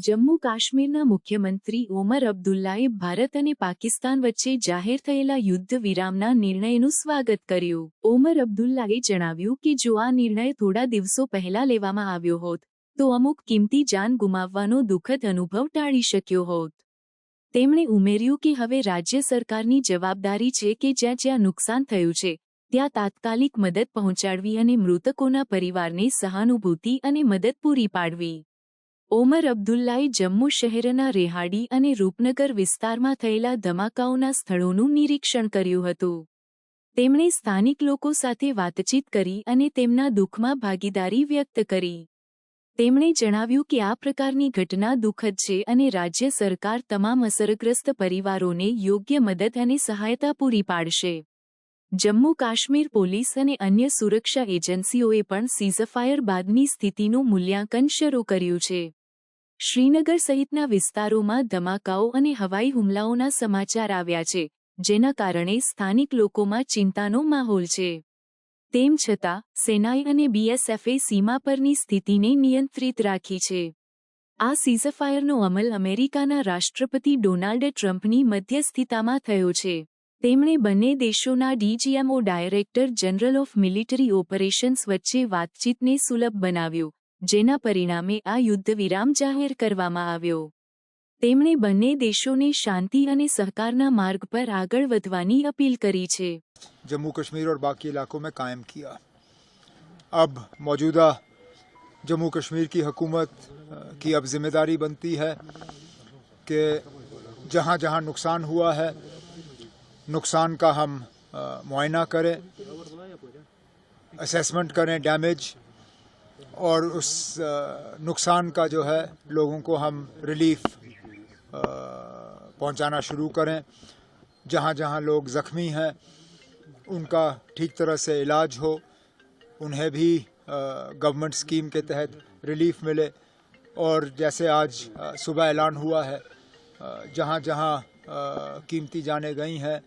જમ્મુ કાશ્મીરના મુખ્યમંત્રી ઓમર અબ્દુલ્લાએ ભારત અને પાકિસ્તાન વચ્ચે જાહેર થયેલા યુદ્ધ વિરામના નિર્ણયનું સ્વાગત કર્યું. ઓમર અબ્દુલ્લાએ જણાવ્યું કે જો આ નિર્ણય થોડા દિવસો પહેલા લેવામાં આવ્યો હોત તો અમુક કિંમતી જાન ગુમાવવાનો દુઃખદ અનુભવ ટાળી શક્યો હોત. તેમણે ઉમેર્યું કે હવે રાજ્ય સરકારની જવાબદારી છે કે જ્યાં જ્યાં નુકસાન થયું છે ત્યાં તાત્કાલિક મદદ પહોંચાડવી અને મૃતકોના પરિવારને સહાનુભૂતિ અને મદદ પૂરી પાડવી. ઓમર અબ્દુલ્લાએ જમ્મુ શહેરના રેહાડી અને રૂપનગર વિસ્તારમાં થયેલા ધમાકાઓના સ્થળોનું નિરીક્ષણ કર્યું હતું. તેમણે સ્થાનિક લોકો સાથે વાતચીત કરી અને તેમના દુઃખમાં ભાગીદારી વ્યક્ત કરી. તેમણે જણાવ્યું કે આ પ્રકારની ઘટના દુઃખદ છે અને રાજ્ય સરકાર તમામ અસરગ્રસ્ત પરિવારોને યોગ્ય મદદ અને સહાયતા પૂરી પાડશે. જમ્મુ કાશ્મીર પોલીસ અને અન્ય સુરક્ષા એજન્સીઓએ પણ સીઝફાયર બાદની સ્થિતિનું મૂલ્યાંકન શરૂ કર્યું છે. શ્રીનગર સહિતના વિસ્તારોમાં ધમાકાઓ અને હવાઈ હુમલાઓના સમાચાર આવ્યા છે, જેના કારણે સ્થાનિક લોકોમાં ચિંતાનો માહોલ છે. તેમ છતાં, સેનાએ અને બીએસએફે સીમા પરની સ્થિતિને નિયંત્રિત રાખી છે. આ સીઝફાયરનો અમલ અમેરિકાના રાષ્ટ્રપતિ ડોનાલ્ડ ટ્રમ્પની મધ્યસ્થિતામાં થયો છે. તેમણે બંને દેશોના ડીજીએમઓ director general of military operations વચ્ચે વાતચીતને સુલભ બનાવ્યું, જેના પરિણામે આ યુદ્ધ વિરામ જાહેર કરવામાં આવ્યો. તેમણે બંને દેશોને શાંતિ અને સહકારના માર્ગ પર આગળ વધવાની અપીલ કરી છે. जम्मू कश्मीर और बाकी इलाकों में कायम किया. अब मौजूदा जम्मू कश्मीर की हुकूमत की अब जिम्मेदारी बनती है कि जहाँ जहाँ नुकसान हुआ है नुकसान का हम मुआयना करें, असेसमेंट करें डैमेज, और उस नुकसान का जो है लोगों को हम रिलीफ पहुंचाना शुरू करें. जहाँ जहाँ लोग ज़ख्मी हैं उनका ठीक तरह से इलाज हो, उन्हें भी गवर्नमेंट स्कीम के तहत रिलीफ मिले. और जैसे आज सुबह ऐलान हुआ है, जहाँ जहाँ कीमती जानें गई हैं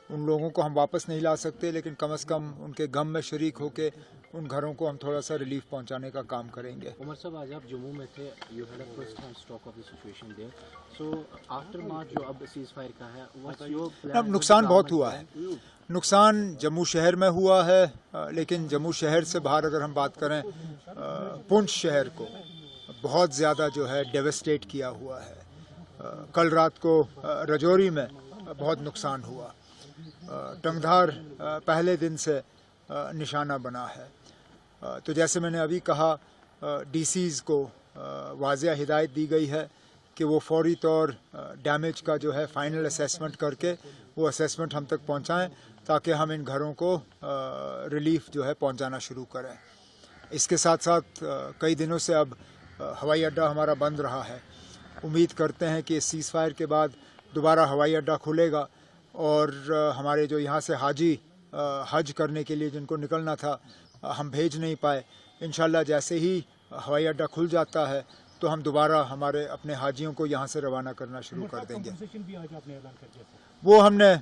उन लोगों को हम वापस नहीं ला सकते, लेकिन कम से कम उनके गम में शरीक होकर उन घरों को हम थोड़ा सा रिलीफ पहुंचाने का काम करेंगे. उमर साहब, आज आप जम्मू में थे, you had a first hand stock of the situation there. So after March जो अब सीज फायर का है, व्हाट्स योर प्लान? अब नुकसान बहुत हुआ है. नुकसान जम्मू शहर में हुआ है, लेकिन जम्मू शहर से बाहर अगर हम बात करें, पुंछ शहर को बहुत ज़्यादा जो है डेवस्टेट किया हुआ है. कल रात को रजौरी में बहुत नुकसान हुआ. टंगधार पहले दिन से निशाना बना है. तो जैसे मैंने अभी कहा, डीसीज़ को वाज़िया हिदायत दी गई है कि वो फौरी तौर डैमेज का जो है फ़ाइनल असेसमेंट करके वो असेसमेंट हम तक पहुंचाएं, ताकि हम इन घरों को रिलीफ जो है पहुंचाना शुरू करें. इसके साथ साथ कई दिनों से अब हवाई अड्डा हमारा बंद रहा है. उम्मीद करते हैं कि इस सीज़ फायर के बाद दोबारा हवाई अड्डा खुलेगा और हमारे जो यहाँ से हाजी हज करने के लिए जिनको निकलना था हम भेज नहीं पाए, इंशाल्लाह जैसे ही हवाई अड्डा खुल जाता है तो हम दोबारा हमारे अपने हाजियों को यहाँ से रवाना करना शुरू कर देंगे. वो हमने